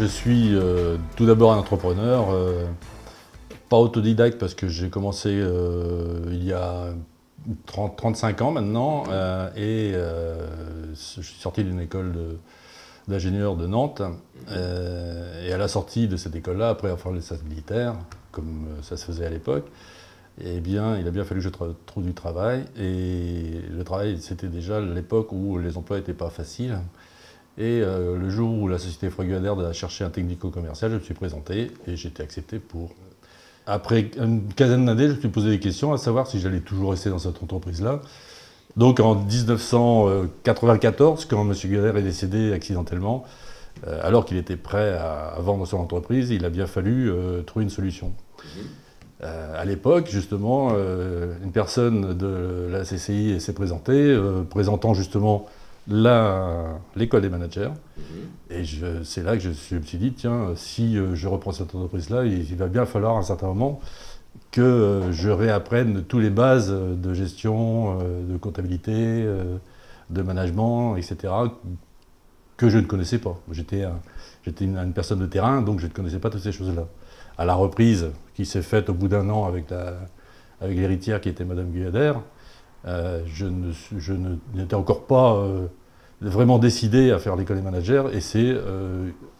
Je suis tout d'abord un entrepreneur, pas autodidacte parce que j'ai commencé il y a 35 ans maintenant et je suis sorti d'une école d'ingénieur de Nantes et à la sortie de cette école-là, après avoir fait le service militaire, comme ça se faisait à l'époque, eh bien, il a bien fallu que je trouve du travail et le travail c'était déjà l'époque où les emplois n'étaient pas faciles. Et le jour où la société Freuguader a cherché un technico-commercial, je me suis présenté et j'ai été accepté pour. Après une quinzaine d'années, je me suis posé des questions à savoir si j'allais toujours rester dans cette entreprise-là. Donc en 1994, quand M. Guader est décédé accidentellement, alors qu'il était prêt à vendre son entreprise, il a bien fallu trouver une solution. À l'époque, justement, une personne de la CCI s'est présentée, présentant justement l'école des managers. Et c'est là que je me suis dit, tiens, si je reprends cette entreprise-là, il va bien falloir à un certain moment que je réapprenne toutes les bases de gestion, de comptabilité, de management, etc., que je ne connaissais pas. J'étais une personne de terrain, donc je ne connaissais pas toutes ces choses-là. À la reprise qui s'est faite au bout d'un an avec l'héritière qui était Madame Guyader, je n'étais encore pas vraiment décidé à faire l'école des managers et c'est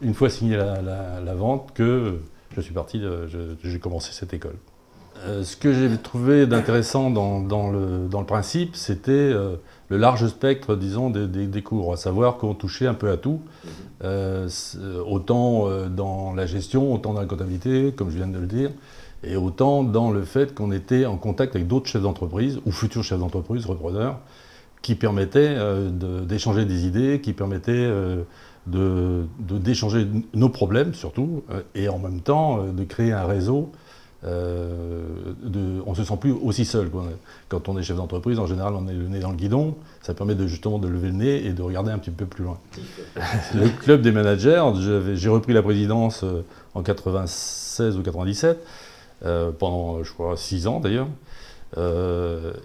une fois signé la vente que je suis parti, j'ai commencé cette école. Ce que j'ai trouvé d'intéressant dans le principe, c'était le large spectre, disons, des cours, à savoir qu'on touchait un peu à tout, autant dans la gestion, autant dans la comptabilité, comme je viens de le dire, et autant dans le fait qu'on était en contact avec d'autres chefs d'entreprise, ou futurs chefs d'entreprise, repreneurs, qui permettaient d'échanger des idées, qui permettaient d'échanger nos problèmes surtout, et en même temps de créer un réseau. On ne se sent plus aussi seul. Quand on est chef d'entreprise, en général, on est le nez dans le guidon. Ça permet justement de lever le nez et de regarder un petit peu plus loin. Le club des managers, j'ai repris la présidence en 96 ou 97, pendant, je crois, 6 ans d'ailleurs.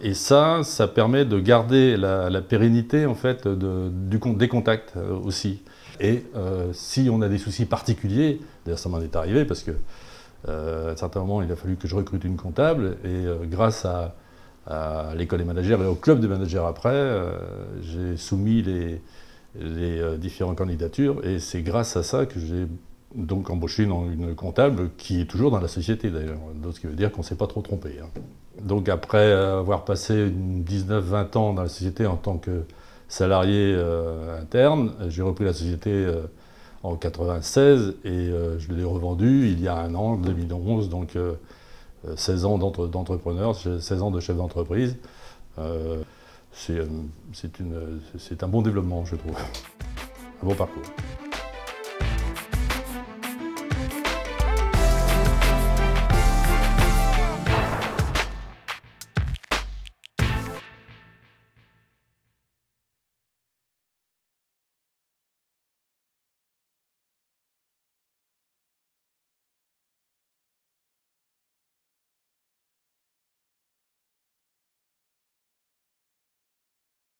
Et ça permet de garder la pérennité en fait, des contacts aussi. Et si on a des soucis particuliers, d'ailleurs ça m'en est arrivé parce que à un certain moment, il a fallu que je recrute une comptable et grâce à l'école des managers et au club des managers après, j'ai soumis les différentes candidatures et c'est grâce à ça que j'ai donc embauché une comptable qui est toujours dans la société d'ailleurs, ce qui veut dire qu'on ne s'est pas trop trompé. Donc après avoir passé 19-20 ans dans la société en tant que salarié interne, j'ai repris la société en 96 et je l'ai revendu il y a un an, en 2011, donc 16 ans d'entrepreneur, 16 ans de chef d'entreprise. C'est un bon développement, je trouve, un bon parcours.